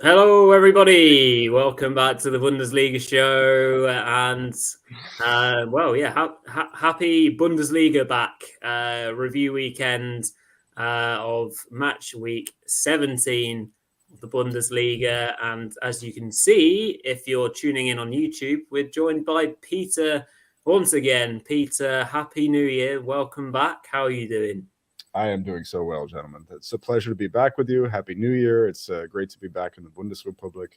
Hello, everybody. Welcome back to the Bundesliga Show. And, happy Bundesliga back. Review weekend of match week 17 of the Bundesliga. And as you can see, if you're tuning in on YouTube, we're joined by Petre once again. Petre, Happy New Year. Welcome back. How are you doing? I am doing so well, gentlemen. It's a pleasure to be back with you. Happy New Year. It's great to be back in the Bundesrepublik.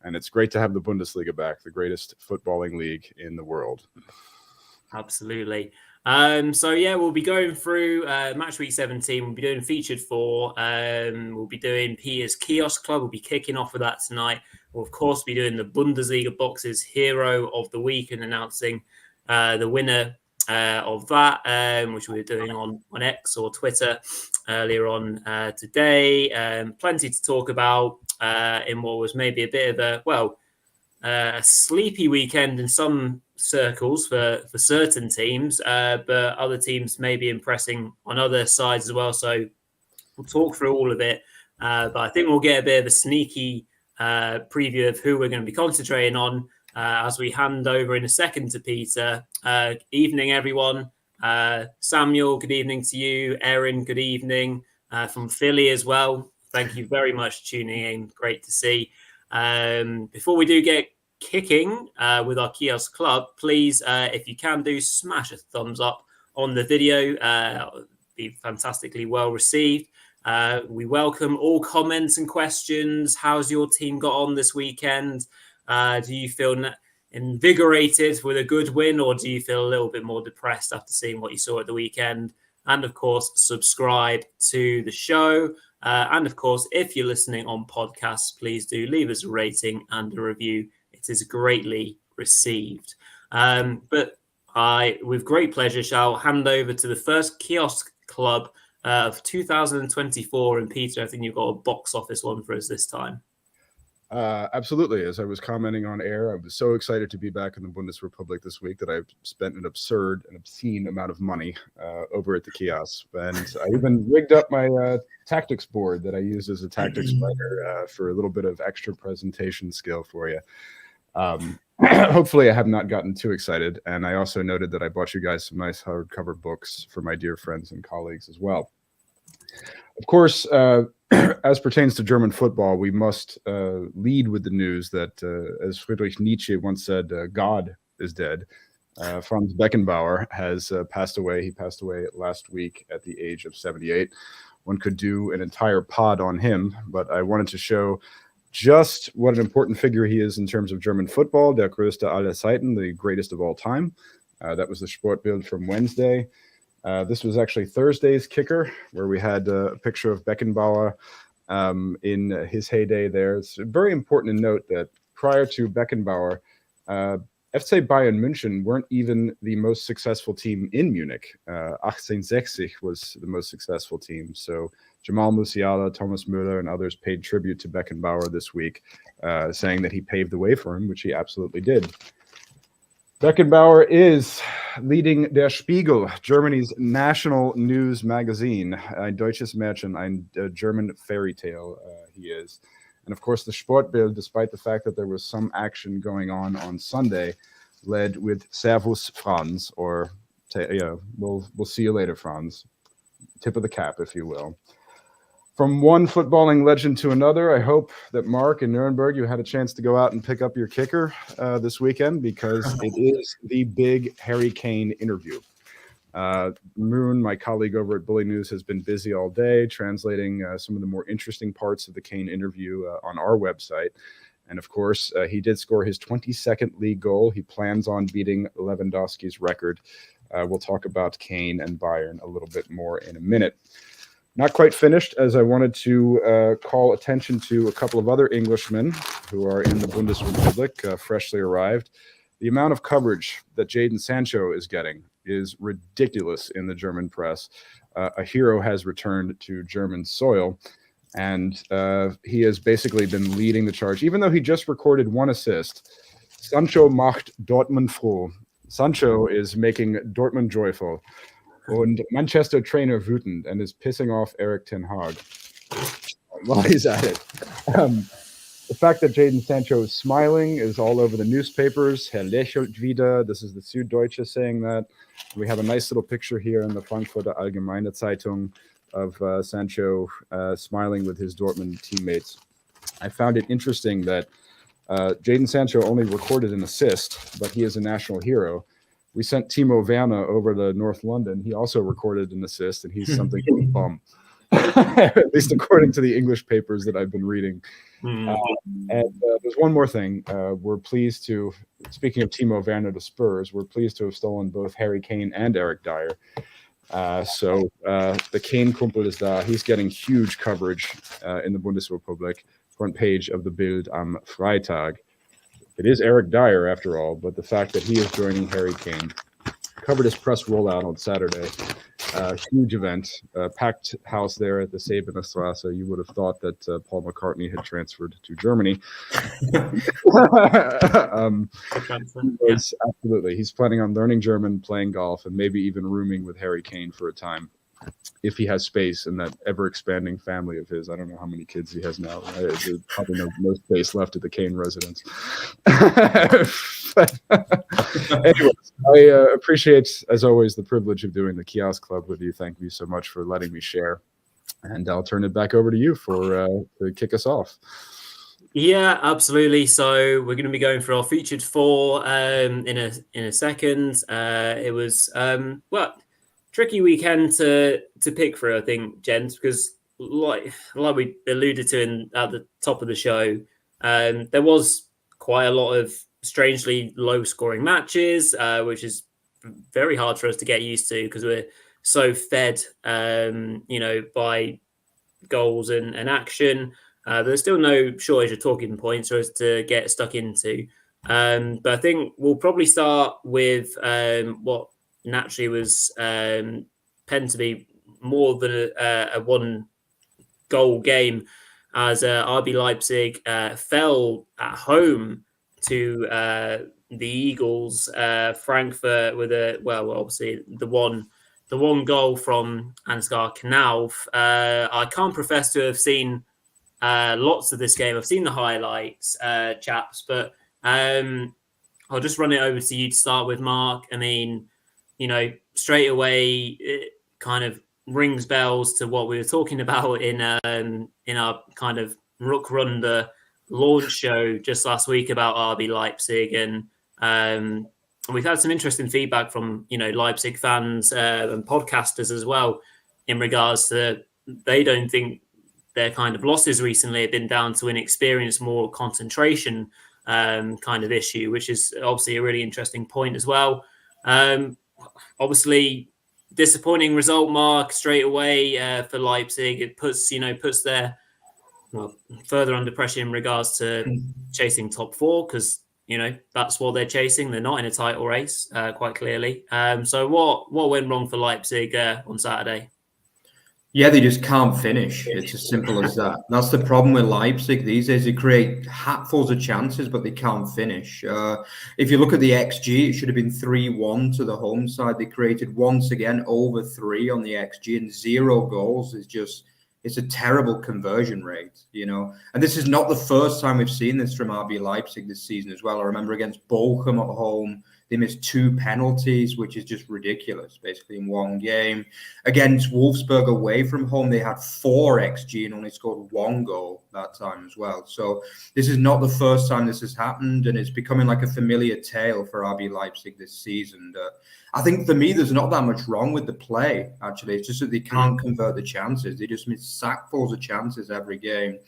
And it's great to have the Bundesliga back, the greatest footballing league in the world. Absolutely. We'll be going through match week 17. We'll be doing featured 4. We'll be doing Peter's Kiosk Club. We'll be kicking off with that tonight. We'll, of course, be doing the Bundesliga Boxes Hero of the Week and announcing the winner of that, which we were doing on X or Twitter earlier on today. Plenty to talk about in what was maybe a bit of a sleepy weekend in some circles for certain teams, but other teams may be impressing on other sides as well. So we'll talk through all of it, but I think we'll get a bit of a sneaky preview of who we're going to be concentrating on as we hand over in a second to Petre. Evening, everyone. Samuel, good evening to you. Erin, good evening from Philly as well. Thank you very much for tuning in. Great to see. Before we do get kicking with our Kiosk Club, please, if you can do, smash a thumbs up on the video. It'll be fantastically well received. We welcome all comments and questions. How's your team got on this weekend? Do you feel invigorated with a good win, or do you feel a little bit more depressed after seeing what you saw at the weekend? And of course, subscribe to the show. And of course, if you're listening on podcasts, please do leave us a rating and a review. It is greatly received. But I, with great pleasure, shall hand over to the first Kiosk Club of 2024. And Petre, I think you've got a box office one for us this time. Absolutely. As I was commenting on air, I was so excited to be back in the Bundesrepublik this week that I've spent an obscene amount of money over at the kiosk. And I even rigged up my tactics board that I use as a tactics writer for a little bit of extra presentation skill for you. Hopefully I have not gotten too excited. And I also noted that I bought you guys some nice hardcover books for my dear friends and colleagues as well. Of course, as pertains to German football, we must lead with the news that, as Friedrich Nietzsche once said, God is dead. Franz Beckenbauer has passed away. He passed away last week at the age of 78. One could do an entire pod on him, but I wanted to show just what an important figure he is in terms of German football. Der größte aller Zeiten, the greatest of all time. That was the Sportbild from Wednesday. This was actually Thursday's kicker, where we had a picture of Beckenbauer in his heyday there. It's very important to note that prior to Beckenbauer, FC Bayern München weren't even the most successful team in Munich. 1860 was the most successful team. So Jamal Musiala, Thomas Müller, and others paid tribute to Beckenbauer this week, saying that he paved the way for him, which he absolutely did. Beckenbauer is leading Der Spiegel, Germany's national news magazine. Ein deutsches Märchen, ein German fairy tale he is. And of course, the Sportbild, despite the fact that there was some action going on Sunday, led with Servus Franz, or we'll see you later, Franz. Tip of the cap, if you will. From one footballing legend to another, I hope that Mark in Nuremberg, you had a chance to go out and pick up your kicker this weekend, because it is the big Harry Kane interview. Moon, my colleague over at Bully News, has been busy all day translating some of the more interesting parts of the Kane interview on our website. And of course, he did score his 22nd league goal. He plans on beating Lewandowski's record. We'll talk about Kane and Bayern a little bit more in a minute. Not quite finished, as I wanted to call attention to a couple of other Englishmen who are in the Bundesrepublik, freshly arrived. The amount of coverage that Jadon Sancho is getting is ridiculous in the German press. A hero has returned to German soil, and he has basically been leading the charge. Even though he just recorded one assist, Sancho macht Dortmund froh. Sancho is making Dortmund joyful. Und Manchester trainer wütend, and is pissing off Eric Ten Hag while he's at it. The fact that Jadon Sancho is smiling is all over the newspapers. Herr lächelt wieder. This is the Süddeutsche saying that. We have a nice little picture here in the Frankfurter Allgemeine Zeitung of Sancho smiling with his Dortmund teammates. I found it interesting that Jadon Sancho only recorded an assist, but he is a national hero. We sent Timo Werner over to North London. He also recorded an assist, and he's something of a bum, at least according to the English papers that I've been reading. And there's one more thing. We're pleased to, speaking of Timo Werner to Spurs, we're pleased to have stolen both Harry Kane and Eric Dyer. So the Kane Kumpel is da. He's getting huge coverage in the Bundesrepublik, front page of the Bild am Freitag. It is Eric Dyer, after all, but the fact that he is joining Harry Kane, covered his press rollout on Saturday. Huge event, packed house there at the Sabener Strasse. You would have thought that Paul McCartney had transferred to Germany. Yes, absolutely. He's planning on learning German, playing golf, and maybe even rooming with Harry Kane for a time, if he has space in that ever-expanding family of his. I don't know how many kids he has now. There's probably no space left at the Kane residence. Anyways, I appreciate, as always, the privilege of doing the Kiosk Club with you. Thank you so much for letting me share. And I'll turn it back over to you to kick us off. Yeah, absolutely. So we're going to be going for our featured four in a second. It was tricky weekend to pick through, I think, gents, because like we alluded to at the top of the show, there was quite a lot of strangely low-scoring matches, which is very hard for us to get used to because we're so fed, by goals and action. There's still no shortage of talking points for us to get stuck into. But I think we'll probably start with what naturally was penned to be more than a one-goal game, as RB Leipzig fell at home to the Eagles. Frankfurt with obviously the one goal from Ansgar Knauf. I can't profess to have seen lots of this game. I've seen the highlights, chaps, but I'll just run it over to you to start with, Mark. I mean, straight away it kind of rings bells to what we were talking about in our kind of Rückrunde launch show just last week about RB Leipzig, and we've had some interesting feedback from Leipzig fans and podcasters as well in regards to they don't think their kind of losses recently have been down to inexperience, more concentration kind of issue, which is obviously a really interesting point as well. Obviously, disappointing result, Mark, straight away for Leipzig. It puts their further under pressure in regards to chasing top four, because that's what they're chasing. They're not in a title race, quite clearly. So what went wrong for Leipzig on Saturday? Yeah, they just can't finish. It's as simple as that. That's the problem with Leipzig these days. They create hatfuls of chances, but they can't finish. If you look at the XG, it should have been 3-1 to the home side. They created once again over 3 on the XG and 0 goals. It's a terrible conversion rate, And this is not the first time we've seen this from RB Leipzig this season as well. I remember against Bochum at home, they missed 2 penalties, which is just ridiculous, basically, in one game. Against Wolfsburg away from home, they had 4 XG and only scored 1 goal that time as well. So this is not the first time this has happened, and it's becoming like a familiar tale for RB Leipzig this season. I think for me, there's not that much wrong with the play, actually. It's just that they can't convert the chances. They just miss sackfuls of chances every game.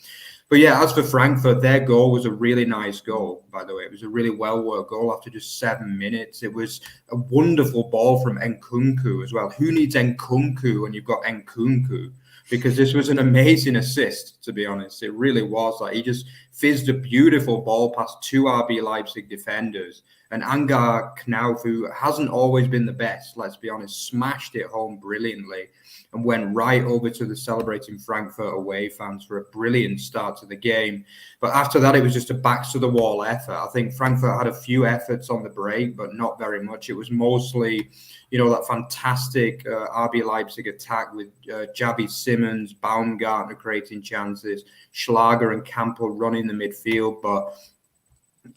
But yeah, as for Frankfurt, their goal was a really nice goal, by the way. It was a really well-worked goal after just 7 minutes. It was a wonderful ball from Nkunku as well. Who needs Nkunku when you've got Nkunku? Because this was an amazing assist, to be honest. It really was. Like, he just fizzed a beautiful ball past 2 RB Leipzig defenders And Angar Knauf, who hasn't always been the best, let's be honest, smashed it home brilliantly and went right over to the celebrating Frankfurt away fans for a brilliant start to the game. But after that, it was just a backs-to-the-wall effort. I think Frankfurt had a few efforts on the break, but not very much. It was mostly, that fantastic RB Leipzig attack with Javi Simmons, Baumgartner creating chances, Schlager and Campbell running the midfield. But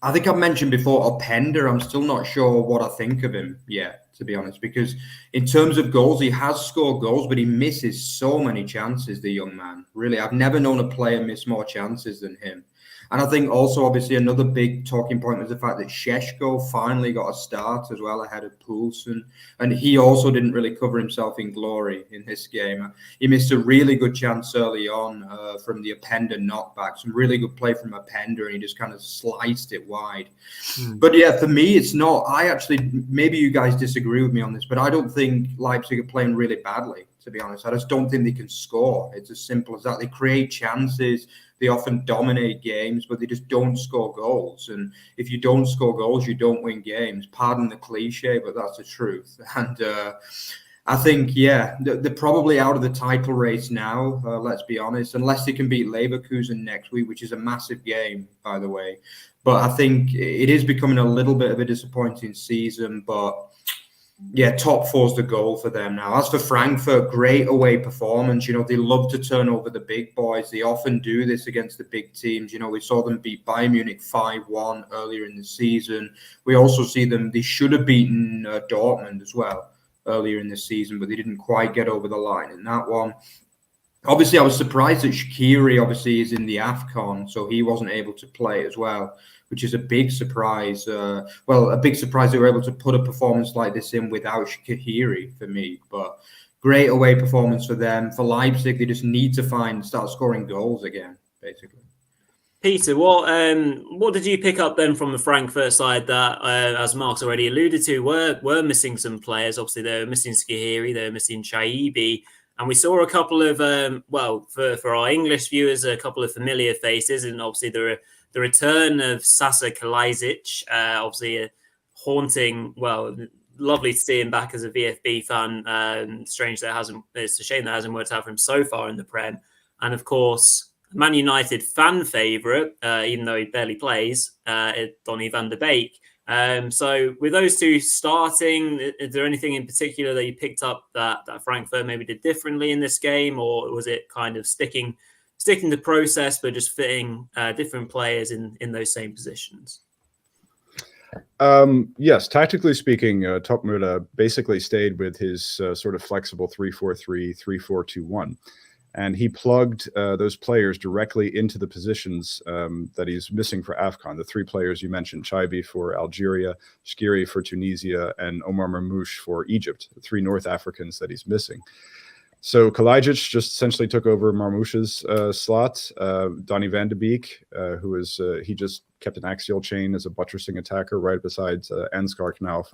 I think I've mentioned before, Openda, I'm still not sure what I think of him yet, to be honest, because in terms of goals, he has scored goals, but he misses so many chances, the young man. Really, I've never known a player miss more chances than him. And I think also, obviously, another big talking point was the fact that Šeško finally got a start as well ahead of Poulsen. And he also didn't really cover himself in glory in this game. He missed a really good chance early on from the Openda knockback. Some really good play from Openda, and he just kind of sliced it wide. But yeah, for me, it's not. Maybe you guys disagree with me on this, but I don't think Leipzig are playing really badly, to be honest. I just don't think they can score. It's as simple as that. They create chances. They often dominate games, but they just don't score goals. And if you don't score goals, you don't win games. Pardon the cliche, but that's the truth. And I think, they're probably out of the title race now, let's be honest, unless they can beat Leverkusen next week, which is a massive game, by the way. But I think it is becoming a little bit of a disappointing season, but yeah, top four's the goal for them now. As for Frankfurt, great away performance. They love to turn over the big boys. They often do this against the big teams. We saw them beat Bayern Munich 5-1 earlier in the season. We also see them, they should have beaten Dortmund as well earlier in the season, but they didn't quite get over the line in that one. Obviously, I was surprised that Shaqiri obviously is in the AFCON, so he wasn't able to play as well, which is a big surprise. A big surprise they were able to put a performance like this in without Shaqiri for me. But great away performance for them. For Leipzig, they just need to start scoring goals again, basically. Peter, what did you pick up then from the Frankfurt side that, as Mark's already alluded to, were missing some players? Obviously, they were missing Shaqiri, they were missing Chaibi. And we saw a couple of, for our English viewers, a couple of familiar faces. And obviously the return of Sasa Kalajdzic, obviously a haunting, lovely to see him back as a VfB fan. It's a shame that hasn't worked out for him so far in the Prem. And of course, Man United fan favourite, even though he barely plays, Donny van de Beek. So with those two starting, is there anything in particular that you picked up that Frankfurt maybe did differently in this game, or was it kind of sticking to process but just fitting different players in those same positions? Yes, tactically speaking, Topmüller basically stayed with his sort of flexible 3-4-3, 3-4-2-1. And he plugged those players directly into the positions that he's missing for AFCON. The three players you mentioned, Chaibi for Algeria, Shaqiri for Tunisia, and Omar Marmoush for Egypt, the three North Africans that he's missing. So Kalajdzic just essentially took over Marmoush's slot. Donny van de Beek, he just kept an axial chain as a buttressing attacker right beside Ansgar Knauf.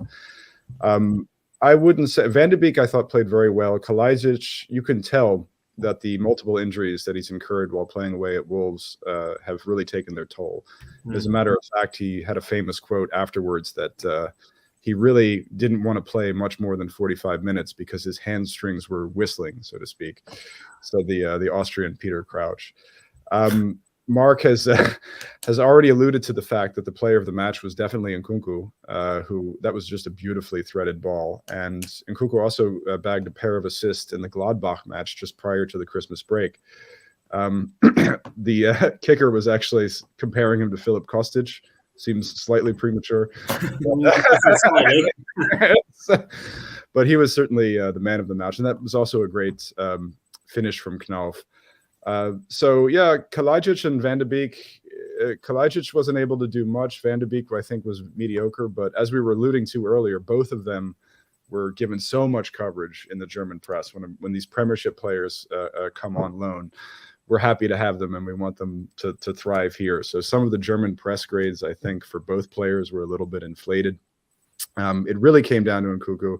I wouldn't say Van de Beek, I thought, played very well. Kalajdzic, you can tell that the multiple injuries that he's incurred while playing away at Wolves have really taken their toll. As a matter of fact, he had a famous quote afterwards that he really didn't want to play much more than 45 minutes because his hamstrings were whistling, so to speak. So the Austrian Peter Crouch. Mark has already alluded to the fact that the player of the match was definitely Nkunku, that was just a beautifully threaded ball. And Nkunku also bagged a pair of assists in the Gladbach match just prior to the Christmas break. The kicker was actually comparing him to Filip Kostic. Seems slightly premature. But he was certainly the man of the match. And that was also a great finish from Knauf. Kalajdzic and Van de Beek. Kalajdzic wasn't able to do much. Van de Beek, I think, was mediocre. But as we were alluding to earlier, both of them were given so much coverage in the German press. When these Premiership players come on loan, we're happy to have them and we want them to thrive here. So some of the German press grades, I think, for both players were a little bit inflated. It really came down to Nkunku.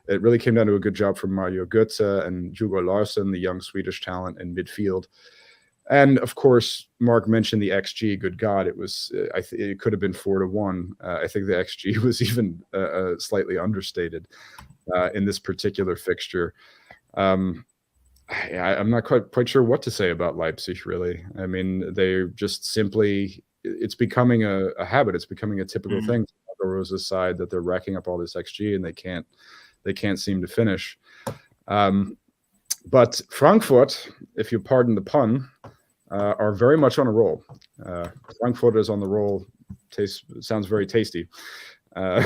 It really came down to a good job from Mario Götze and Hugo Larsson, the young Swedish talent in midfield. And of course, Mark mentioned the XG. Good God, it was. It could have been 4-1. I think the XG was even slightly understated in this particular fixture. I'm not quite sure what to say about Leipzig. Really, I mean, they're just simply. It's becoming a habit. It's becoming a typical thing. Rosa's side that they're racking up all this XG and they can't seem to finish. But Frankfurt, if you pardon the pun, are very much on a roll. Frankfurt is on the roll. Sounds very tasty. But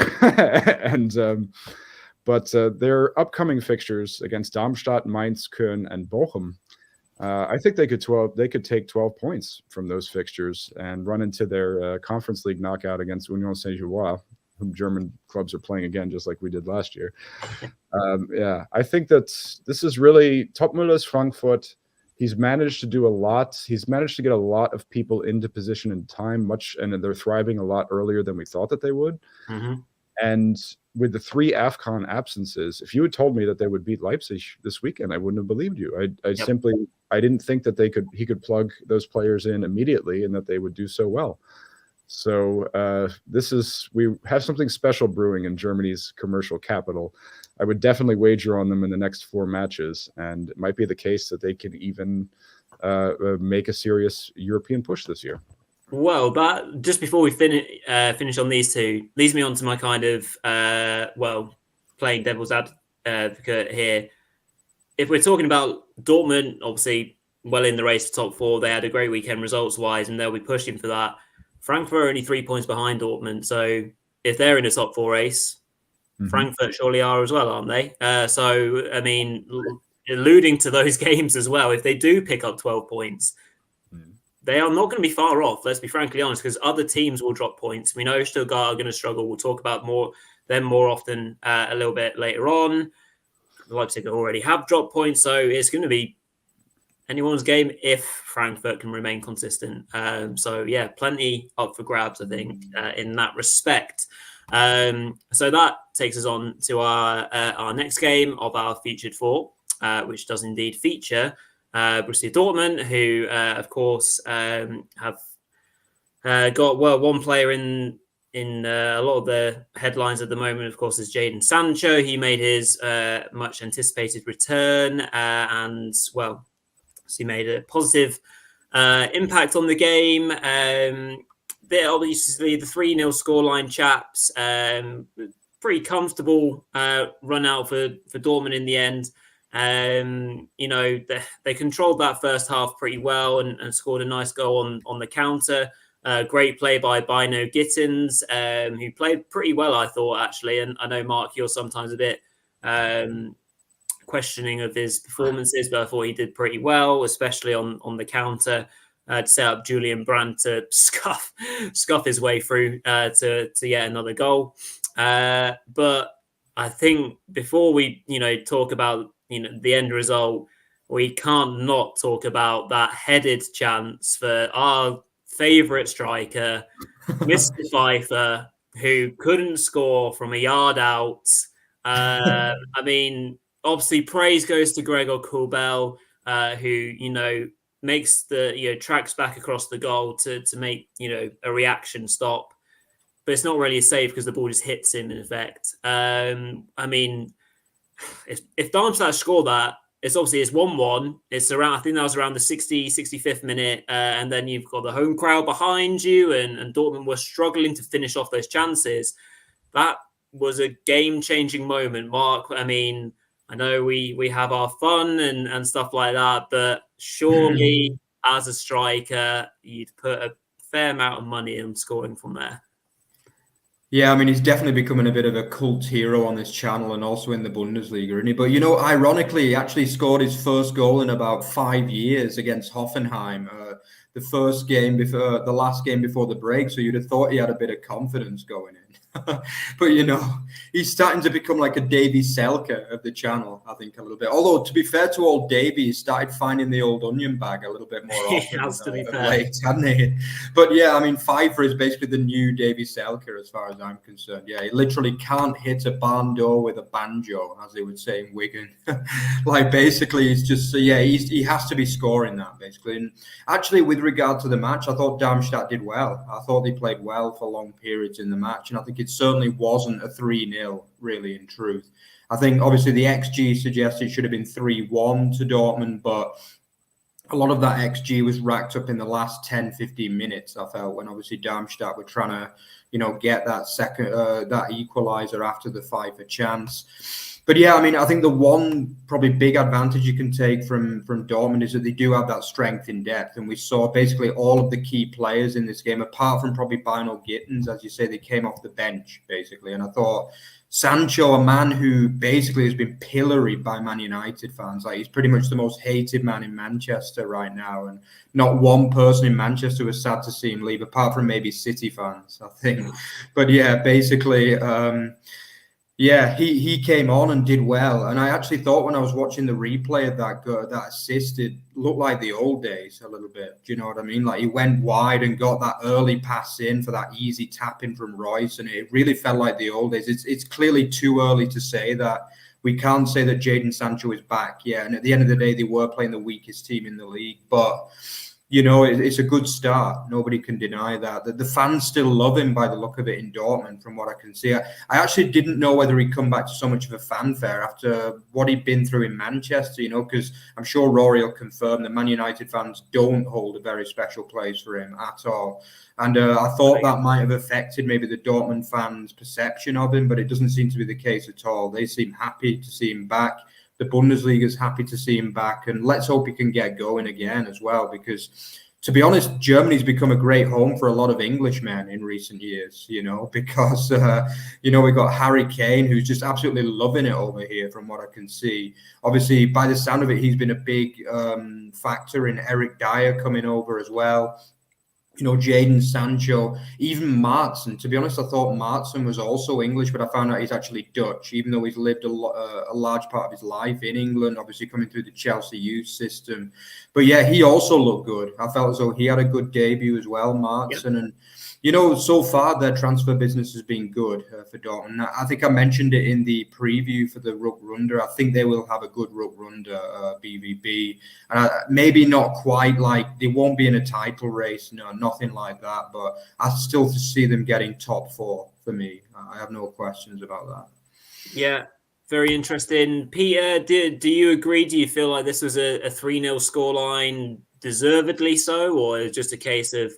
their upcoming fixtures against Darmstadt, Mainz, Köln, and Bochum, I think they could take 12 points from those fixtures and run into their Conference League knockout against Union Saint-Gilloise, whom German clubs are playing again, just like we did last year. I think that this is really Topmüller's Frankfurt. He's managed to do a lot. He's managed to get a lot of people into position in time, and they're thriving a lot earlier than we thought that they would. And with the 3 AFCON absences, if you had told me that they would beat Leipzig this weekend, I wouldn't have believed you. I didn't think that he could plug those players in immediately and that they would do so well. So we have something special brewing in Germany's commercial capital. I would definitely wager on them in the next 4 matches, and it might be the case that they can even make a serious European push this year. Well, that just before we finish on these two, leads me on to my kind of playing devil's advocate here. If we're talking about Dortmund, obviously well in the race for top 4, they had a great weekend results-wise, and they'll be pushing for that. Frankfurt are only 3 points behind Dortmund, so if they're in the top 4 race, Frankfurt surely are as well, aren't they? So, I mean, alluding to those games as well, if they do pick up 12 points, they are not going to be far off, let's be frankly honest, because other teams will drop points. We know Stuttgart are going to struggle. We'll talk about them more often a little bit later on. Leipzig already have dropped points, so it's going to be anyone's game if Frankfurt can remain consistent. So, yeah, plenty up for grabs, I think, in that respect. So that takes us on to our next game of our featured 4, which does indeed feature Borussia Dortmund, who, of course, have got one player in a lot of the headlines at the moment. Of course, is Jadon Sancho. He made his much anticipated return, and he made a positive impact on the game. Obviously, the 3-0 scoreline, chaps. Pretty comfortable run out for Dortmund in the end. They controlled that first half pretty well and scored a nice goal on the counter. Great play by Bino Gittins, who played pretty well, I thought, actually. And I know, Mark, you're sometimes a bit questioning of his performances, but I thought he did pretty well, especially on the counter to set up Julian Brandt to scuff his way through to yet another goal. But I think before we talk about the end result, we can't not talk about that headed chance for our favourite striker, Mr. Pfeiffer, who couldn't score from a yard out. I mean, obviously, praise goes to Gregor Kobel, who makes the tracks back across the goal to make a reaction stop, but it's not really a save because the ball just hits him in effect. I mean, if Darmstadt score that, it's 1-1. It's around, I think that was around the 65th minute, and then you've got the home crowd behind you, and Dortmund were struggling to finish off those chances. That was a game-changing moment, Mark. I mean, I know we have our fun and stuff like that, but surely as a striker, you'd put a fair amount of money in scoring from there. Yeah, I mean, he's definitely becoming a bit of a cult hero on this channel and also in the Bundesliga, isn't he? But, ironically, he actually scored his first goal in about 5 years against Hoffenheim, the last game before the break. So you'd have thought he had a bit of confidence going in. But, you know, he's starting to become like a Davy Selke of the channel, I think, a little bit. Although, to be fair to old Davy, he started finding the old onion bag a little bit more often of late, hadn't he? But, yeah, I mean, Pfeiffer is basically the new Davy Selke as far as I'm concerned. Yeah, he literally can't hit a barn door with a banjo, as they would say in Wigan. Like, basically, he's just, he has to be scoring that, basically. And actually, with regard to the match, I thought Darmstadt did well. I thought they played well for long periods in the match, and I think it certainly wasn't a 3-0, really, in truth. I think, obviously, the XG suggests it should have been 3-1 to Dortmund, but a lot of that XG was racked up in the last 10, 15 minutes, I felt, when obviously Darmstadt were trying to, you know, get that second, that equaliser after the Pfeiffer chance. But yeah, I mean, I think the one probably big advantage you can take from Dortmund is that they do have that strength in depth. And we saw basically all of the key players in this game, apart from probably Bino Gittens, as you say, they came off the bench, basically. And I thought Sancho, a man who basically has been pilloried by Man United fans, like he's pretty much the most hated man in Manchester right now. And not one person in Manchester was sad to see him leave, apart from maybe City fans, I think. But yeah, basically... yeah, he came on and did well. And I actually thought when I was watching the replay of that assist, it looked like the old days a little bit. Do you know what I mean? Like he went wide and got that early pass in for that easy tap in from Royce. And it really felt like the old days. It's clearly too early to say that. We can't say that Jadon Sancho is back yet. And at the end of the day, they were playing the weakest team in the league. But... you know, it's a good start. Nobody can deny that. The fans still love him by the look of it in Dortmund, from what I can see. I actually didn't know whether he'd come back to so much of a fanfare after what he'd been through in Manchester, you know, because I'm sure Rory will confirm that Man United fans don't hold a very special place for him at all. And I thought that might have affected maybe the Dortmund fans' perception of him, but it doesn't seem to be the case at all. They seem happy to see him back. The Bundesliga is happy to see him back, and let's hope he can get going again as well, because to be honest, Germany's become a great home for a lot of Englishmen in recent years, you know, because, you know, we got Harry Kane, who's just absolutely loving it over here from what I can see. Obviously, by the sound of it, he's been a big factor in Eric Dyer coming over as well. You know, Jadon Sancho, even Maatsen. To be honest, I thought Maatsen was also English, but I found out he's actually Dutch, even though he's lived a large part of his life in England, obviously coming through the Chelsea youth system. But yeah, he also looked good. I felt as though he had a good debut as well, Maatsen. Yep. And, you know, so far their transfer business has been good for Dortmund. I think I mentioned it in the preview for the Rückrunde. I think they will have a good Rückrunde, BVB. Maybe not quite like, they won't be in a title race, no, nothing like that. But I still see them getting top 4 for me. I have no questions about that. Yeah, very interesting. Peter, do you agree? Do you feel like this was a 3-0 scoreline, deservedly so, or just a case of,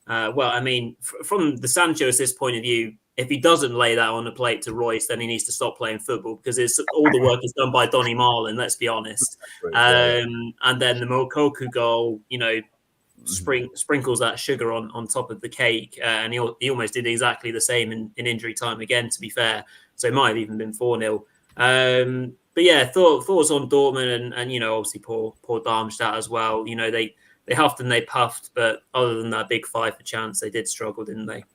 well, I mean, from the Sancho assist point of view, if he doesn't lay that on the plate to Royce, then he needs to stop playing football, because it's all the work is done by Donny Marlin, let's be honest. And then the Mokoku goal, you know, sprinkles that sugar on top of the cake. And he almost did exactly the same in injury time again, to be fair. So it might have even been 4-0. But yeah, thoughts on Dortmund and you know, obviously poor Darmstadt as well. You know, they huffed and they puffed, but other than that big Pfeiffer chance, they did struggle, didn't they?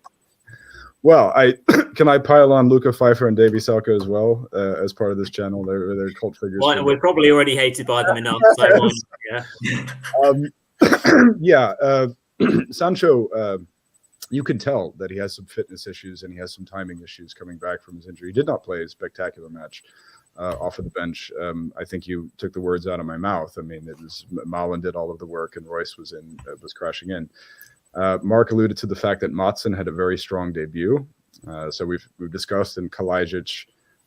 Well, can I pile on Luca Pfeiffer and Davy Selke as well as part of this channel? They're cult figures. Well, we're probably already hated by them enough. So yeah. Sancho, you can tell that he has some fitness issues and he has some timing issues coming back from his injury. He did not play a spectacular match off of the bench. I think you took the words out of my mouth. I mean, it was Malin did all of the work and Royce was crashing in. Mark alluded to the fact that Maatsen had a very strong debut. So we've discussed in Kalajic,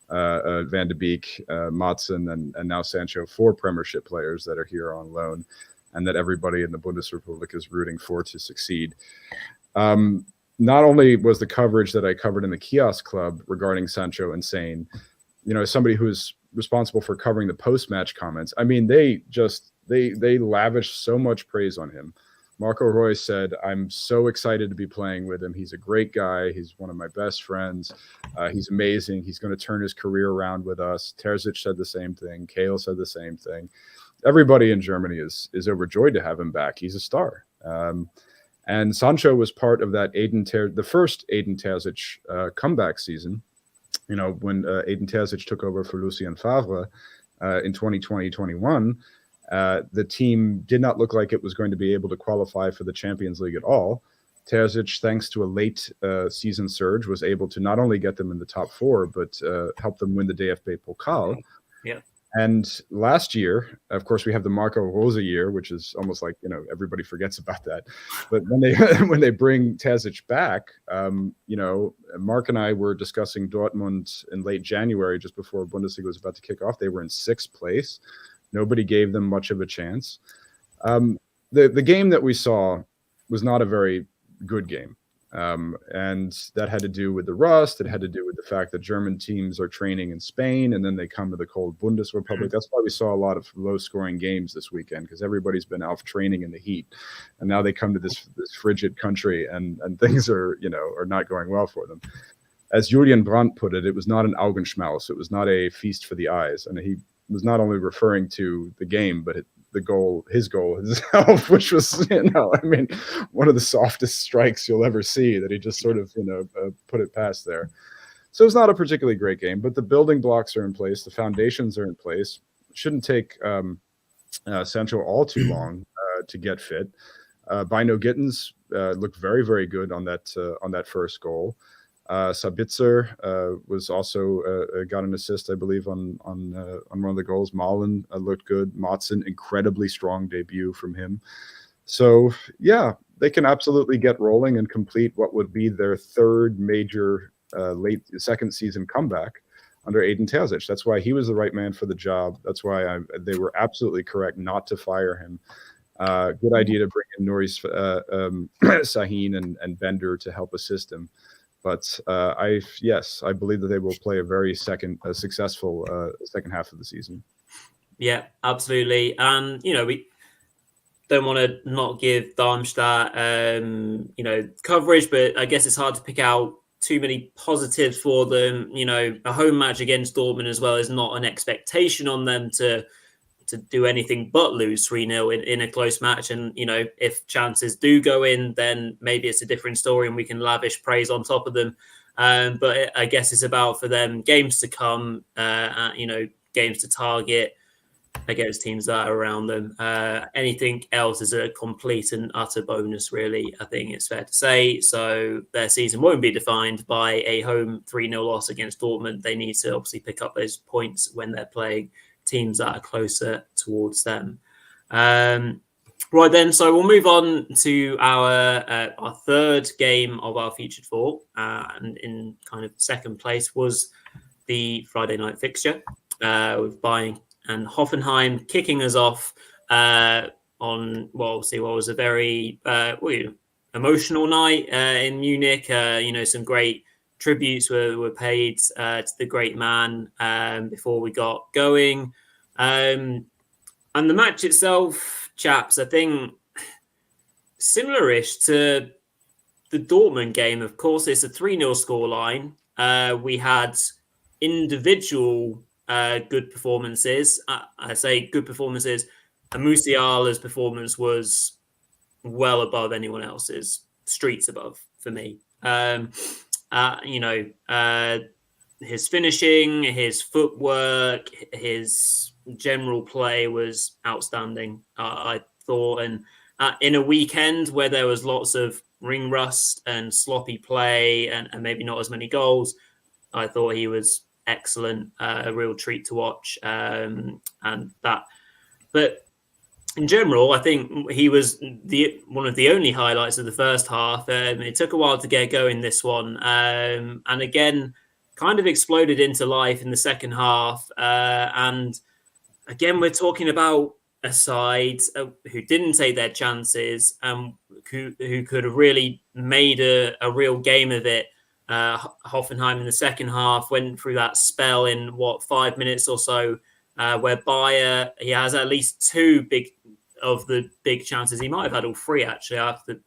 Van de Beek, Maatsen, and now Sancho, 4 Premiership players that are here on loan, and that everybody in the Bundesrepublik is rooting for to succeed. Not only was the coverage that I covered in the Kiosk Club regarding Sancho insane, you know, as somebody who is responsible for covering the post-match comments, I mean, they lavished so much praise on him. Marco Roy said, "I'm so excited to be playing with him. He's a great guy. He's one of my best friends. He's amazing. He's going to turn his career around with us." Terzic said the same thing. Kale said the same thing. Everybody in Germany is overjoyed to have him back. He's a star. And Sancho was part of that the first Edin Terzic comeback season. When Edin Terzic took over for Lucien Favre in 2020-21, the team did not look like it was going to be able to qualify for the Champions League at all. Terzic, thanks to a late season surge, was able to not only get them in the top four, but help them win the DFB Pokal. Yeah. And last year, of course, we have the Marco Rose year, which is almost like, everybody forgets about that. But when they bring Terzic back, Mark and I were discussing Dortmund in late January, just before Bundesliga was about to kick off. They were in 6th place. Nobody gave them much of a chance. The game that we saw was not a very good game. And that had to do with the rust. It had to do with the fact that German teams are training in Spain and then they come to the cold Bundesrepublik. That's why we saw a lot of low-scoring games this weekend, because everybody's been out training in the heat, and now they come to this frigid country and things are not going well for them. As Julian Brandt put it, it was not an Augenschmaus. It was not a feast for the eyes, and he was not only referring to the game, but his goal himself, which was, one of the softest strikes you'll ever see, that he just sort of, put it past there. So it's not a particularly great game, but the building blocks are in place. The foundations are in place. It shouldn't take Sancho all too long to get fit. Bino Gittins looked very, very good on that first goal. Sabitzer was also got an assist, I believe, on one of the goals. Malen looked good. Maatsen, incredibly strong debut from him. So yeah, they can absolutely get rolling and complete what would be their third major late second season comeback under Edin Terzic. That's why he was the right man for the job. That's why they were absolutely correct not to fire him. Good idea to bring in Nuri Sahin and Bender to help assist him. But I believe that they will play a very successful second half of the season. Yeah, absolutely. And we don't want to not give Darmstadt coverage, but I guess it's hard to pick out too many positives for them. A home match against Dortmund as well is not an expectation on them to do anything but lose 3-0 in a close match. And, if chances do go in, then maybe it's a different story and we can lavish praise on top of them. But I guess it's about, for them, games to come, games to target against teams that are around them. Anything else is a complete and utter bonus, really, I think it's fair to say. So their season won't be defined by a home 3-0 loss against Dortmund. They need to obviously pick up those points when they're playing teams that are closer towards them. Right then, so we'll move on to our third game of our featured four, and in kind of second place was the Friday night fixture with Bayern and Hoffenheim kicking us off on what was a very emotional night in Munich. Some great tributes were paid to the great man before we got going. And the match itself, chaps, I think similar-ish to the Dortmund game. Of course, it's a 3-0 scoreline. We had individual good performances. I say good performances. Musiala's performance was well above anyone else's, streets above for me. His finishing, his footwork, his general play was outstanding, I thought. And in a weekend where there was lots of ring rust and sloppy play and maybe not as many goals, I thought he was excellent, a real treat to watch. But in general, I think he was one of the only highlights of the first half. It took a while to get going, this one. And again, kind of exploded into life in the second half. And again, we're talking about a side who didn't take their chances and who could have really made a real game of it. Hoffenheim in the second half went through that spell in 5 minutes or so, where Bayer, he has at least two big chances. He might have had all three, actually. I have to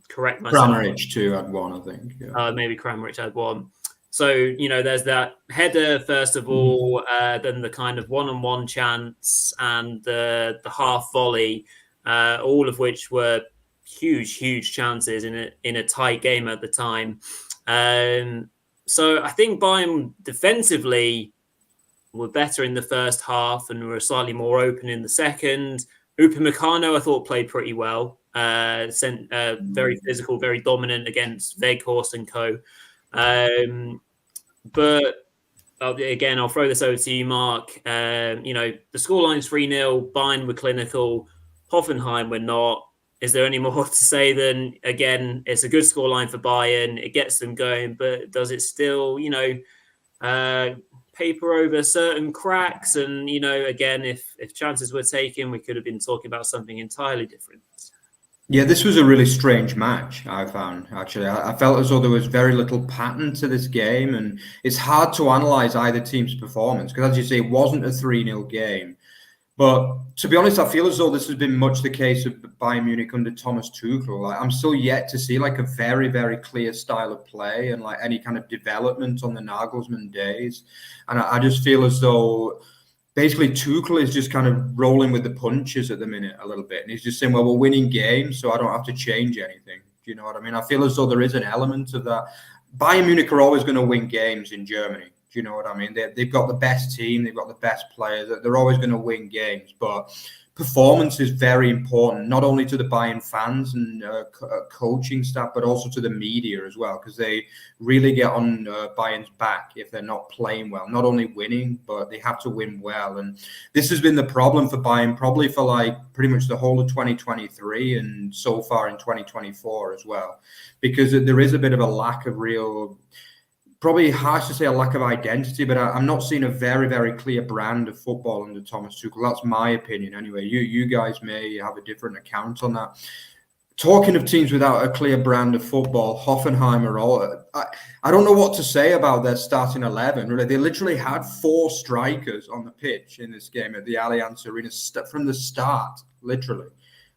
correct myself. Kramaric too had one, I think. Yeah. Maybe Kramaric had one. So, there's that header, first of all, then the kind of one-on-one chance and the half volley, all of which were huge chances in a tight game at the time. So I think Bayern defensively were better in the first half and were slightly more open in the second. Upamecano, I thought, played pretty well. Very physical, very dominant against Weghorst and co. But again, I'll throw this over to you, Mark. The scoreline's 3-0. Bayern were clinical. Hoffenheim were not. Is there any more to say than, again, it's a good scoreline for Bayern. It gets them going, but does it still, paper over certain cracks? And, again, if chances were taken, we could have been talking about something entirely different. Yeah, this was a really strange match, I found, actually. I felt as though there was very little pattern to this game, and it's hard to analyse either team's performance, because, as you say, it wasn't a 3-0 game. But to be honest, I feel as though this has been much the case of Bayern Munich under Thomas Tuchel. I'm still yet to see a very, very clear style of play and any kind of development on the Nagelsmann days. And I just feel as though basically Tuchel is just kind of rolling with the punches at the minute a little bit. And he's just saying, well, we're winning games, so I don't have to change anything. Do you know what I mean? I feel as though there is an element of that. Bayern Munich are always going to win games in Germany. Do you know what I mean? They've got the best team. They've got the best players. They're always going to win games. But performance is very important, not only to the Bayern fans and coaching staff, but also to the media as well, because they really get on Bayern's back if they're not playing well. Not only winning, but they have to win well. And this has been the problem for Bayern probably for pretty much the whole of 2023 and so far in 2024 as well, because there is a bit of a lack of real... Probably harsh to say a lack of identity, but I'm not seeing a very, very clear brand of football under Thomas Tuchel. That's my opinion anyway. You guys may have a different account on that. Talking of teams without a clear brand of football, Hoffenheim are all... I don't know what to say about their starting 11. Really, they literally had 4 strikers on the pitch in this game at the Allianz Arena from the start, literally.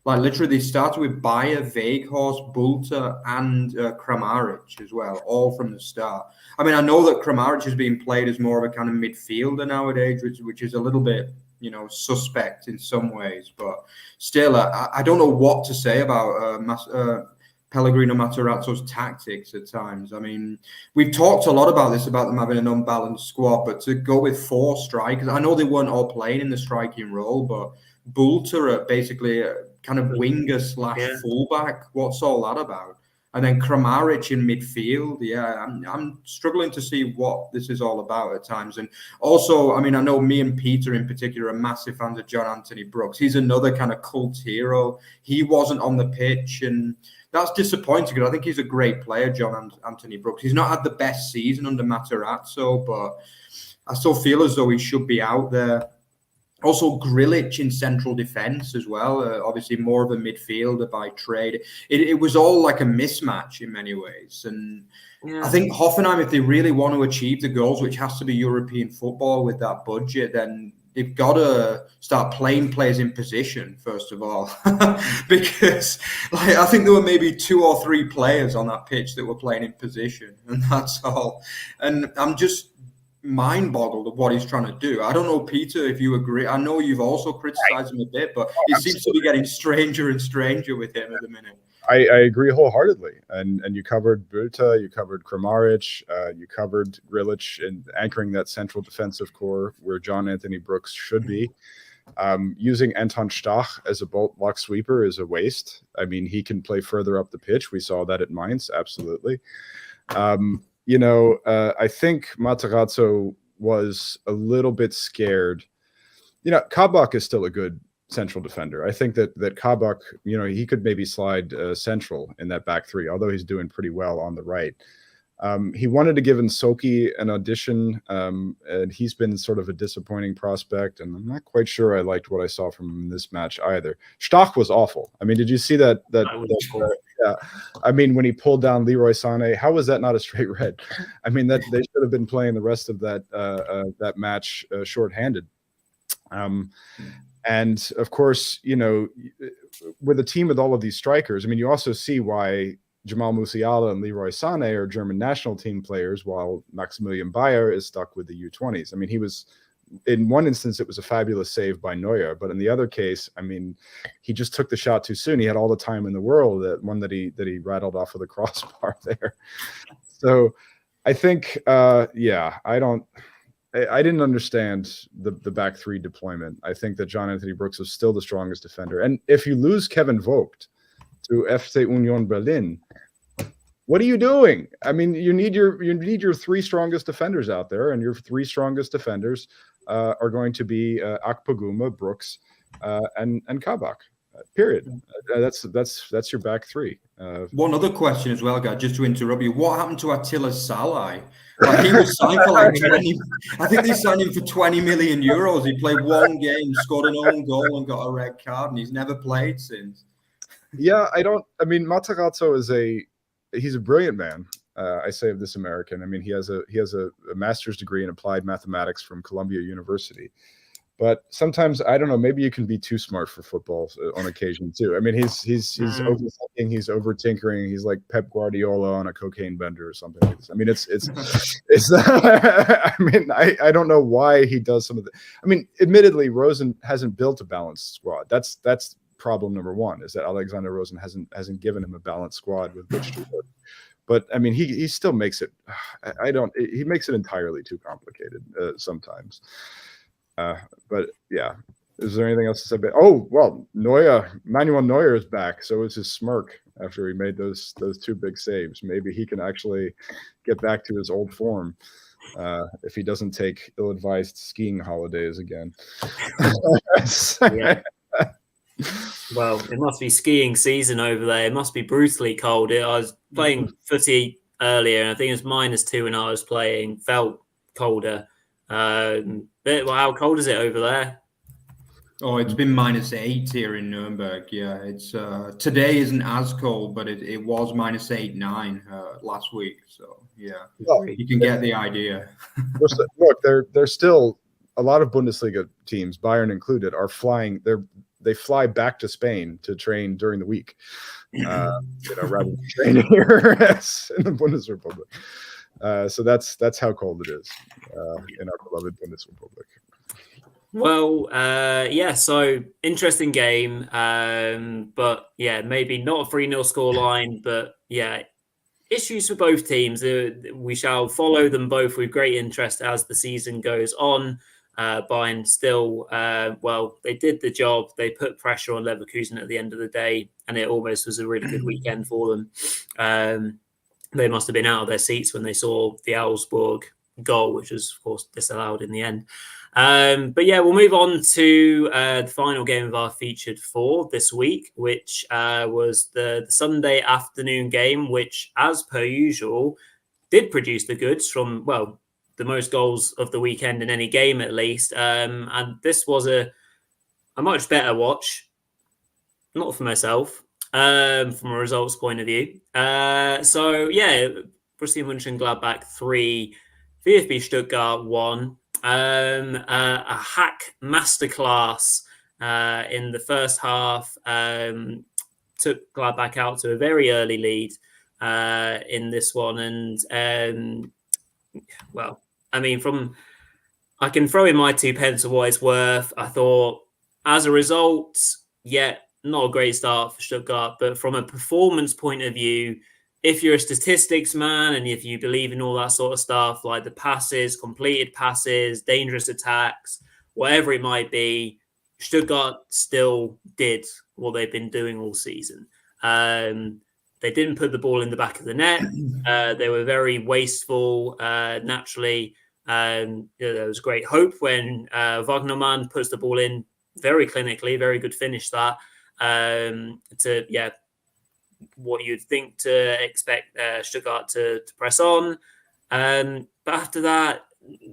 Literally, they started with Bayer, Weghorst, Bulter, and Kramaric as well, all from the start. I mean, I know that Kramaric is being played as more of a kind of midfielder nowadays, which is a little bit, suspect in some ways. But still, I don't know what to say about Pellegrino Matarazzo's tactics at times. I mean, we've talked a lot about this, about them having an unbalanced squad, but to go with 4 strikers, I know they weren't all playing in the striking role, but Bulter basically kind of winger / fullback. What's all that about? And then Kramaric in midfield. Yeah, I'm struggling to see what this is all about at times. And also, I mean, I know me and Peter in particular are massive fans of John Anthony Brooks. He's another kind of cult hero. He wasn't on the pitch, and that's disappointing because I think he's a great player, John Anthony Brooks. He's not had the best season under Matarazzo, but I still feel as though he should be out there. Also, Grilic in central defence as well. Obviously, more of a midfielder by trade. It was all like a mismatch in many ways. And I think Hoffenheim, if they really want to achieve the goals, which has to be European football with that budget, then they've got to start playing players in position, first of all. Because I think there were maybe 2 or 3 players on that pitch that were playing in position. And that's all. And I'm just mind-boggled of what he's trying to do. I don't know, Peter, if you agree. I know you've also criticised him a bit, but it seems to be getting stranger and stranger with him at the minute. I agree wholeheartedly. And you covered Bulter, you covered Kramaric, you covered Grilic, and anchoring that central defensive core where John Anthony Brooks should be. Using Anton Stach as a block sweeper is a waste. I mean, he can play further up the pitch. We saw that at Mainz, absolutely. I think Matarazzo was a little bit scared. Kabak is still a good central defender. I think that Kabak, he could maybe slide central in that back 3, although he's doing pretty well on the right. He wanted to give Nsoki an audition, and he's been sort of a disappointing prospect, and I'm not quite sure I liked what I saw from him in this match either. Stach was awful. I mean, did you see that yeah. I mean, when he pulled down Leroy Sané, how was that not a straight red? I mean, that they should have been playing the rest of that match shorthanded. And of course, with a team with all of these strikers, I mean, you also see why Jamal Musiala and Leroy Sané are German national team players, while Maximilian Bayer is stuck with the U20s. I mean, he was in one instance, it was a fabulous save by Neuer, but in the other case, I mean, he just took the shot too soon. He had all the time in the world. That one that he rattled off with a crossbar there. So I think, I didn't understand the back three deployment. I think that John Anthony Brooks is still the strongest defender. And if you lose Kevin Vogt to FC Union Berlin, what are you doing? I mean, you need your three strongest defenders out there, and your three strongest defenders are going to be Akpoguma, Brooks, and Kabak. Period. That's your back three. One other question as well, guys, just to interrupt you. What happened to Attila Salai? Like, he was signed for like 20. I think they signed him for 20 million euros. He played one game, scored an own goal, and got a red card, and he's never played since. Yeah, I mean, Matarazzo he's a brilliant man. I say of this American. I mean, he has a master's degree in applied mathematics from Columbia University. But sometimes, I don't know, maybe you can be too smart for football on occasion too. I mean, he's overthinking, he's over tinkering. He's like Pep Guardiola on a cocaine bender or something like this. I mean, it's I mean, I don't know why he does some of the. I mean, admittedly, Rosen hasn't built a balanced squad. That's problem number one, is that Alexander Rosen hasn't given him a balanced squad with which to work. But I mean, he still makes it. He makes it entirely too complicated sometimes. But yeah, is there anything else to say about? Oh well, Manuel Neuer is back. So is his smirk after he made those two big saves. Maybe he can actually get back to his old form if he doesn't take ill-advised skiing holidays again. Yeah. Well, it must be skiing season over there. It must be brutally cold. I was playing footy earlier, and I think it was -2 when I was playing. Felt colder. How cold is it over there? Oh, it's been -8 here in Nuremberg. Yeah, it's today isn't as cold, but it was -8, -9 last week. So yeah, well, you can get the idea. Look, there's still a lot of Bundesliga teams, Bayern included, are flying. They fly back to Spain to train during the week, rather than training here in the Bundesrepublik. So that's how cold it is in our beloved Bundesrepublik. Well, so interesting game, but yeah, maybe not a 3-0 scoreline, but yeah, issues for both teams. We shall follow them both with great interest as the season goes on. Bayern still, they did the job. They put pressure on Leverkusen at the end of the day, and it almost was a really good weekend for them. They must have been out of their seats when they saw the Augsburg goal, which was, of course, disallowed in the end. But yeah, we'll move on to the final game of our featured four this week, which was the Sunday afternoon game, which, as per usual, did produce the goods from, the most goals of the weekend in any game, at least. And this was a much better watch, not for myself, from a results point of view. So, yeah, Borussia Mönchengladbach 3, VfB Stuttgart 1. A hack masterclass in the first half took Gladbach out to a very early lead in this one. And, I can throw in my 2 pence of what it's worth. I thought, as a result, not a great start for Stuttgart, but from a performance point of view, if you're a statistics man and if you believe in all that sort of stuff, like the passes, completed passes, dangerous attacks, whatever it might be, Stuttgart still did what they've been doing all season. They didn't put the ball in the back of the net. They were very wasteful, naturally. There was great hope when Wagnermann puts the ball in very clinically, very good finish that. What you'd think to expect Stuttgart to press on. But after that,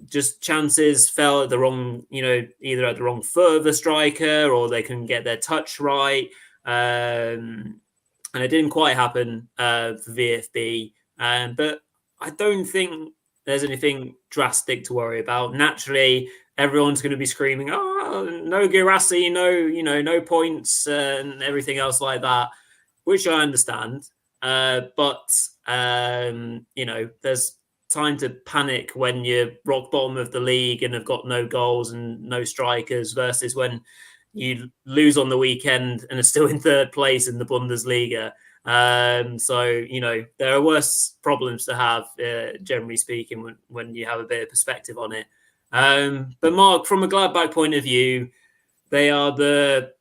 just chances fell at the wrong, either at the wrong foot of the striker or they couldn't get their touch right. And it didn't quite happen for VfB. But I don't think there's anything drastic to worry about. Naturally, everyone's going to be screaming, "Oh, no Guirassy, no points," and everything else like that, which I understand. But there's time to panic when you're rock bottom of the league and have got no goals and no strikers versus when you lose on the weekend and are still in third place in the Bundesliga. So, you know, there are worse problems to have, generally speaking, when you have a bit of perspective on it. But Mark, from a Gladbach point of view, they are the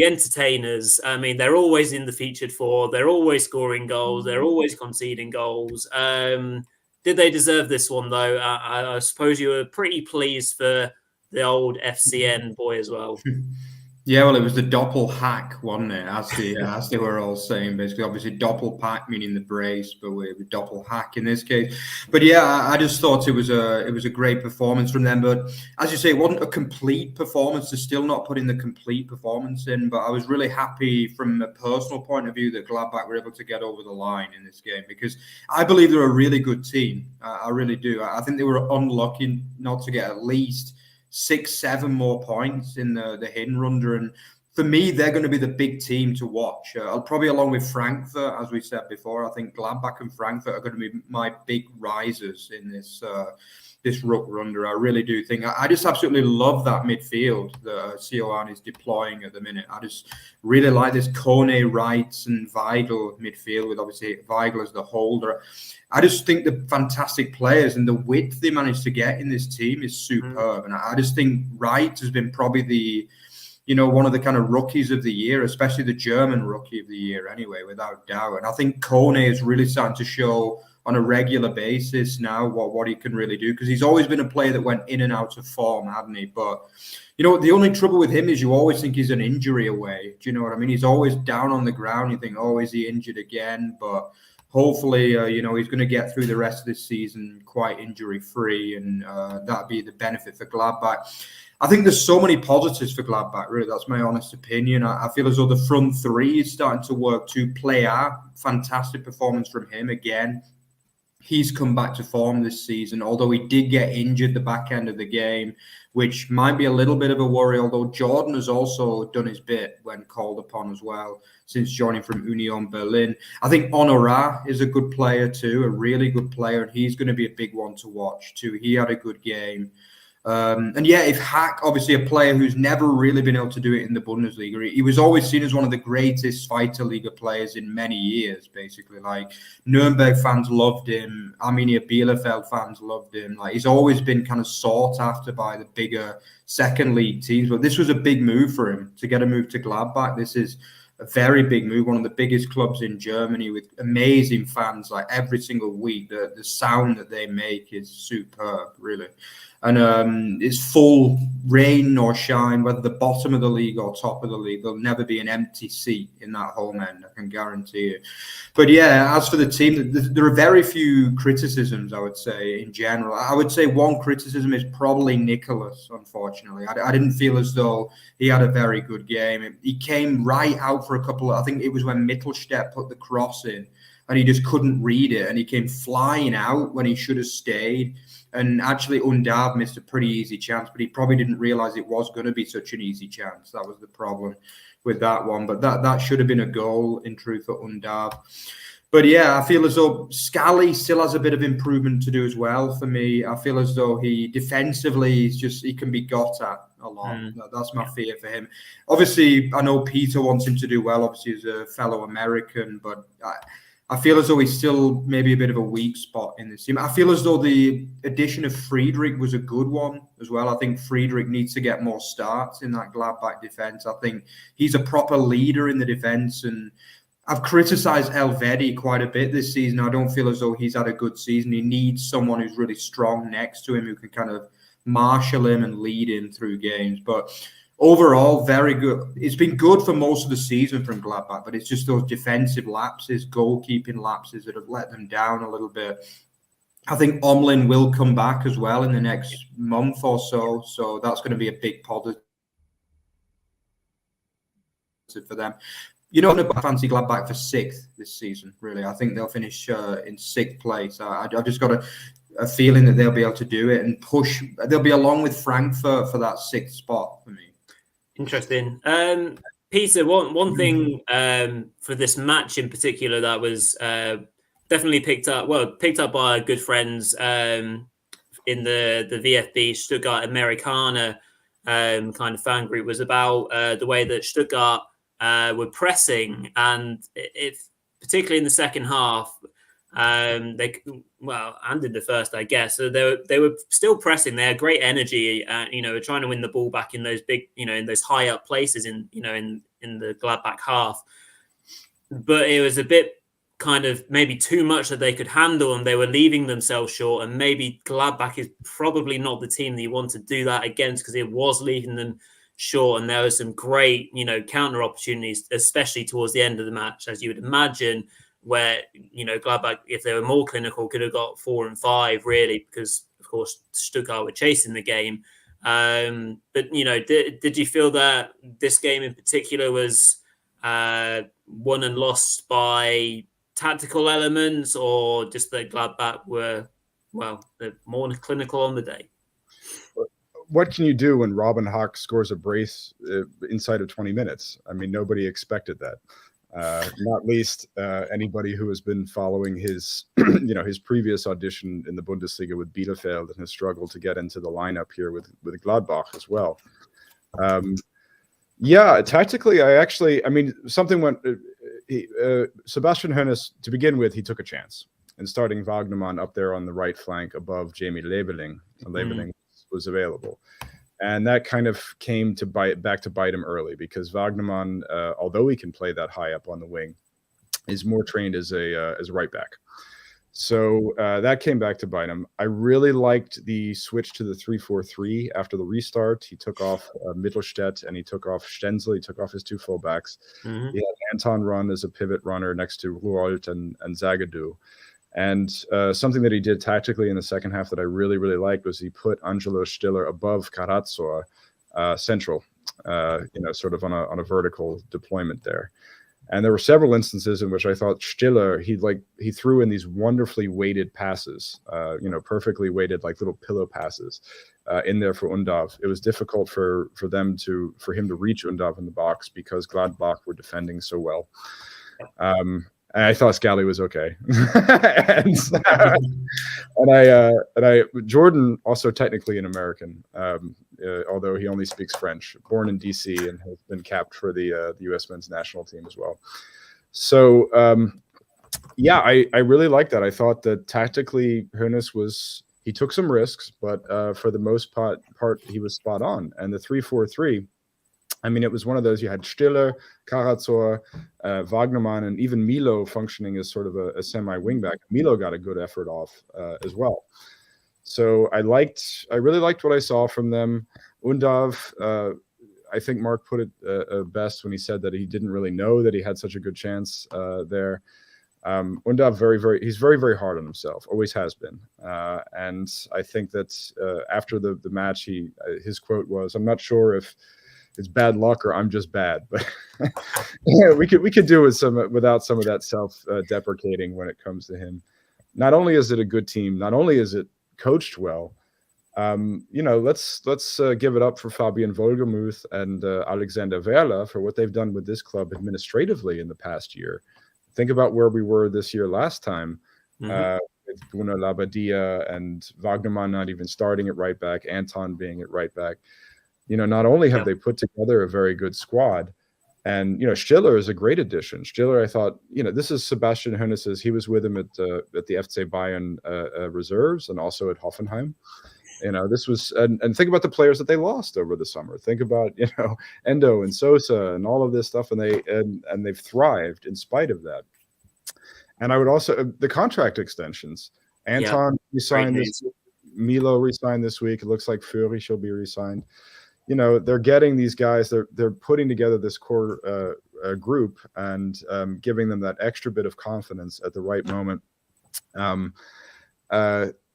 entertainers. I mean, they're always in the featured four. They're always scoring goals. They're always conceding goals. Did they deserve this one, though? I suppose you were pretty pleased for the old FCN boy as well. Yeah, well, it was the Doppel Hack, wasn't it? As they were all saying, basically. Obviously, Doppel Pack meaning the brace, but with Doppel Hack in this case. But yeah, I just thought it was a great performance from them. But as you say, it wasn't a complete performance. They're still not putting the complete performance in. But I was really happy from a personal point of view that Gladbach were able to get over the line in this game, because I believe they're a really good team. I really do. I think they were unlucky not to get at least 6-7 more points in the Hinrunde, and for me, they're going to be the big team to watch. I'll probably, along with Frankfurt, as we said before, I think Gladbach and Frankfurt are going to be my big risers in this Rückrunde. I really do think. I just absolutely love that midfield that Sioane is deploying at the minute. I just really like this Kone, Reitz and Weigl midfield, with obviously Weigl as the holder. I just think the fantastic players and the width they managed to get in this team is superb. And I just think Wright has been probably one of the kind of rookies of the year, especially the German rookie of the year anyway, without doubt. And I think Kone is really starting to show on a regular basis now what he can really do, because he's always been a player that went in and out of form, hadn't he? But, the only trouble with him is you always think he's an injury away. Do you know what I mean? He's always down on the ground. You think, oh, is he injured again? But hopefully, he's going to get through the rest of this season quite injury-free, and that'd be the benefit for Gladbach. I think there's so many positives for Gladbach, really. That's my honest opinion. I feel as though the front three is starting to work too. Player, fantastic performance from him again. He's come back to form this season, although he did get injured the back end of the game, which might be a little bit of a worry, although Jordan has also done his bit when called upon as well, since joining from Union Berlin. I think Honorat is a good player too, a really good player, and he's going to be a big one to watch too. He had a good game. And yeah, if Hack, obviously a player who's never really been able to do it in the Bundesliga, he was always seen as one of the greatest Zweite Liga players in many years, basically. Like, Nuremberg fans loved him, Arminia Bielefeld fans loved him. Like, he's always been kind of sought after by the bigger second league teams. But this was a big move for him to get a move to Gladbach. This is a very big move, one of the biggest clubs in Germany, with amazing fans. Like, every single week, the sound that they make is superb, really. And it's full rain or shine, whether the bottom of the league or top of the league, there'll never be an empty seat in that home end, I can guarantee you. But yeah, as for the team, there are very few criticisms, I would say, in general. I would say one criticism is probably Nicholas, unfortunately. I didn't feel as though he had a very good game. He came right out for a couple of, I think it was when Mittelstedt put the cross in, and he just couldn't read it, and he came flying out when he should have stayed. And actually, Undav missed a pretty easy chance, but he probably didn't realize it was going to be such an easy chance. That was the problem with that one. But that should have been a goal, in truth, for Undav. But yeah, I feel as though Scally still has a bit of improvement to do as well for me. I feel as though he defensively he can be got at a lot. That's my fear for him. Obviously, I know Petre wants him to do well, obviously, as a fellow American, but I feel as though he's still maybe a bit of a weak spot in this team. I feel as though the addition of Friedrich was a good one as well. I think Friedrich needs to get more starts in that Gladbach defence. I think he's a proper leader in the defence, and I've criticised Elvedi quite a bit this season. I don't feel as though he's had a good season. He needs someone who's really strong next to him, who can kind of marshal him and lead him through games. But overall, very good. It's been good for most of the season from Gladbach, but it's just those defensive lapses, goalkeeping lapses that have let them down a little bit. I think Omlin will come back as well in the next month or so, so that's going to be a big positive for them. I fancy Gladbach for 6th this season, really. I think they'll finish in 6th place. I've just got a feeling that they'll be able to do it and push. They'll be along with Frankfurt for that 6th spot for me. Interesting. Peter, one thing for this match in particular that was definitely picked up by good friends in the VfB Stuttgart Americana kind of fan group, was about the way that Stuttgart were pressing, and if particularly in the second half, and in the first, I guess. So they were still pressing. They had great energy. Trying to win the ball back in those big, in those high up places in the Gladbach half. But it was a bit kind of maybe too much that they could handle, and they were leaving themselves short. And maybe Gladbach is probably not the team that you want to do that against, because it was leaving them short. And there were some great, counter opportunities, especially towards the end of the match, as you would imagine, where, Gladbach, if they were more clinical, could have got 4 and 5, really, because, of course, Stuttgart were chasing the game. But, did you feel that this game in particular was won and lost by tactical elements, or just that Gladbach were, more clinical on the day? What can you do when Robin Hack scores a brace inside of 20 minutes? I mean, nobody expected that. Not least anybody who has been following his, his previous audition in the Bundesliga with Bielefeld, and has struggled to get into the lineup here with Gladbach as well. Tactically, something went. Sebastian Hoeneß, to begin with, he took a chance in starting Wagnermann up there on the right flank above Jamie Leveling. Leveling was available. And that kind of came to bite him early, because Wagnermann, although he can play that high up on the wing, is more trained as a right back. So that came back to bite him. I really liked the switch to the 3-4-3 after the restart. He took off Mittelstädt and he took off Stenzel. He took off his 2 fullbacks. Mm-hmm. He had Anton run as a pivot runner next to Ruolt and Zagadou. And something that he did tactically in the second half that I really, really liked was he put Angelo Stiller above Karazor central, sort of on a vertical deployment there. And there were several instances in which I thought Stiller, he threw in these wonderfully weighted passes, perfectly weighted, like little pillow passes in there for Undav. It was difficult for him to reach Undav in the box because Gladbach were defending so well. And I thought Scally was okay. Jordan, also technically an American, although he only speaks French, born in DC and has been capped for the U.S. men's national team as well. So, I really liked that. I thought that tactically Hoeneß he took some risks, but for the most part, he was spot on. And the 3-4-3, it was one of those, you had Stiller, Karazor, Wagnermann, and even Milo functioning as sort of a semi-wingback. Milo got a good effort off as well. So I really liked what I saw from them. Undav, I think Mark put it best when he said that he didn't really know that he had such a good chance there. Undav, he's very, very hard on himself, always has been. And I think that after the match, his quote was, "I'm not sure if it's bad luck or I'm just bad," but we could do without some of that self-deprecating when it comes to him. Not only is it a good team, not only is it coached well, let's give it up for Fabian Wohlgemuth and Alexander Werler for what they've done with this club administratively in the past year. Think about where we were this year last time, with Bruno Labbadia and Wagnermann not even starting at right back, Anton being at right back. Not only have they put together a very good squad, and Stiller is a great addition. Stiller, I thought, this is Sebastian Hoeneß's. He was with him at the FC Bayern reserves and also at Hoffenheim. This was, and think about the players that they lost over the summer. Think about Endo and Sosa and all of this stuff, and they've thrived in spite of that. And I would also the contract extensions. Anton resigned this week. Milo resigned this week. It looks like Fury shall be resigned. They're getting these guys. They're putting together this core group and giving them that extra bit of confidence at the right moment.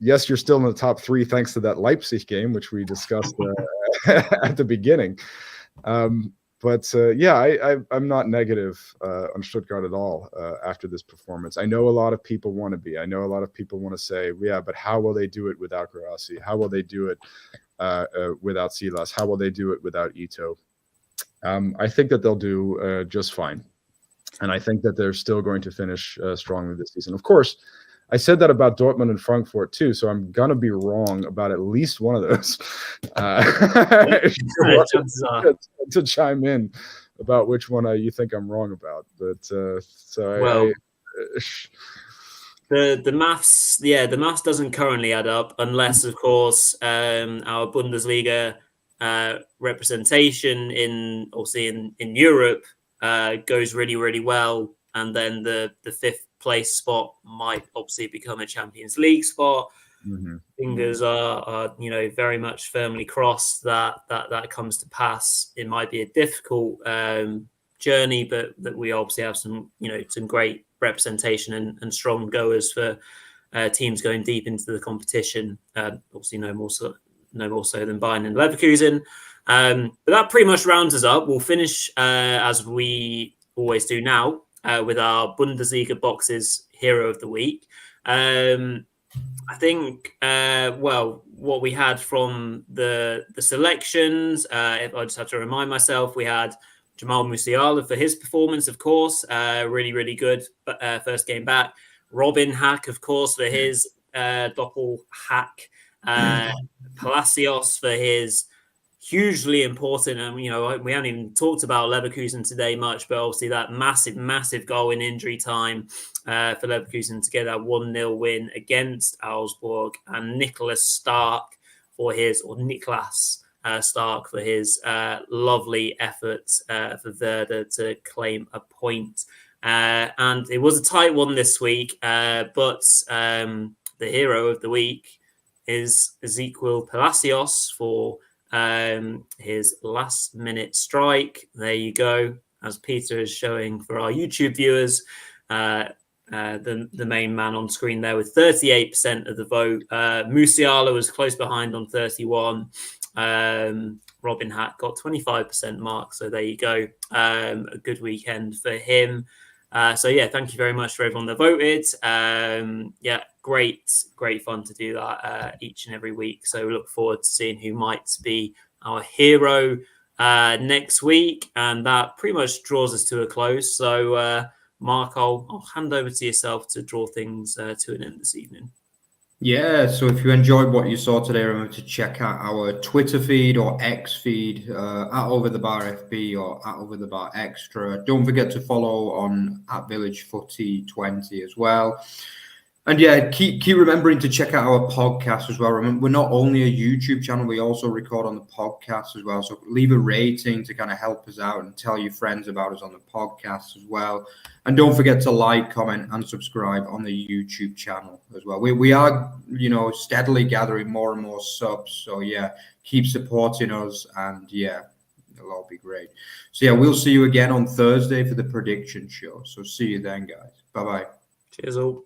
Yes, you're still in the top 3 thanks to that Leipzig game, which we discussed at the beginning. I'm not negative on Stuttgart at all after this performance. I know a lot of people want to be. I know a lot of people want to say, but how will they do it without Guirassy? How will they do it without Silas? How will they do it without Ito? I think that they'll do just fine. And I think that they're still going to finish strongly this season. Of course, I said that about Dortmund and Frankfurt too, so I'm gonna be wrong about at least one of those. To chime in about which one you think I'm wrong about, but the maths doesn't currently add up unless, of course, our Bundesliga representation in Europe goes really, really well, and then the fifth place spot might obviously become a Champions League spot. Mm-hmm. Fingers are very much firmly crossed that comes to pass. It might be a difficult journey, but that we obviously have some great representation and strong goers for teams going deep into the competition. Obviously, no more so than Bayern and Leverkusen. But that pretty much rounds us up. We'll finish as we always do now with our Bundesliga boxes hero of the week. I think what we had from the selections, if I just have to remind myself, we had Jamal Musiala for his performance, of course, really, really good first game back. Robin Hack, of course, for his Doppel Hack. Palacios for his hugely important, and we haven't even talked about Leverkusen today much, but obviously that massive goal in injury time for Leverkusen to get that 1-0 win against Augsburg, and Niklas Stark for his lovely effort for Werder to claim a point. And it was a tight one this week, but the hero of the week is Ezequiel Palacios for his last-minute strike. There you go. As Peter is showing for our YouTube viewers, the main man on screen there with 38% of the vote. Musiala was close behind on 31%. Robin Hack got 25% mark. So there you go. A good weekend for him. Thank you very much for everyone that voted. Great fun to do that each and every week. So we look forward to seeing who might be our hero next week. And that pretty much draws us to a close. So, Mark, I'll hand over to yourself to draw things to an end this evening. Yeah, so if you enjoyed what you saw today, remember to check out our Twitter feed or X feed, @OverTheBarFB or @OverTheBarExtra. Don't forget to follow on @VillageFooty20 as well. And yeah, keep remembering to check out our podcast as well. Remember, we're not only a YouTube channel, we also record on the podcast as well. So leave a rating to kind of help us out and tell your friends about us on the podcast as well. And don't forget to like, comment, and subscribe on the YouTube channel as well. We are, steadily gathering more and more subs. So yeah, keep supporting us, and yeah, it'll all be great. So yeah, we'll see you again on Thursday for the prediction show. So see you then, guys. Bye-bye. Cheers all.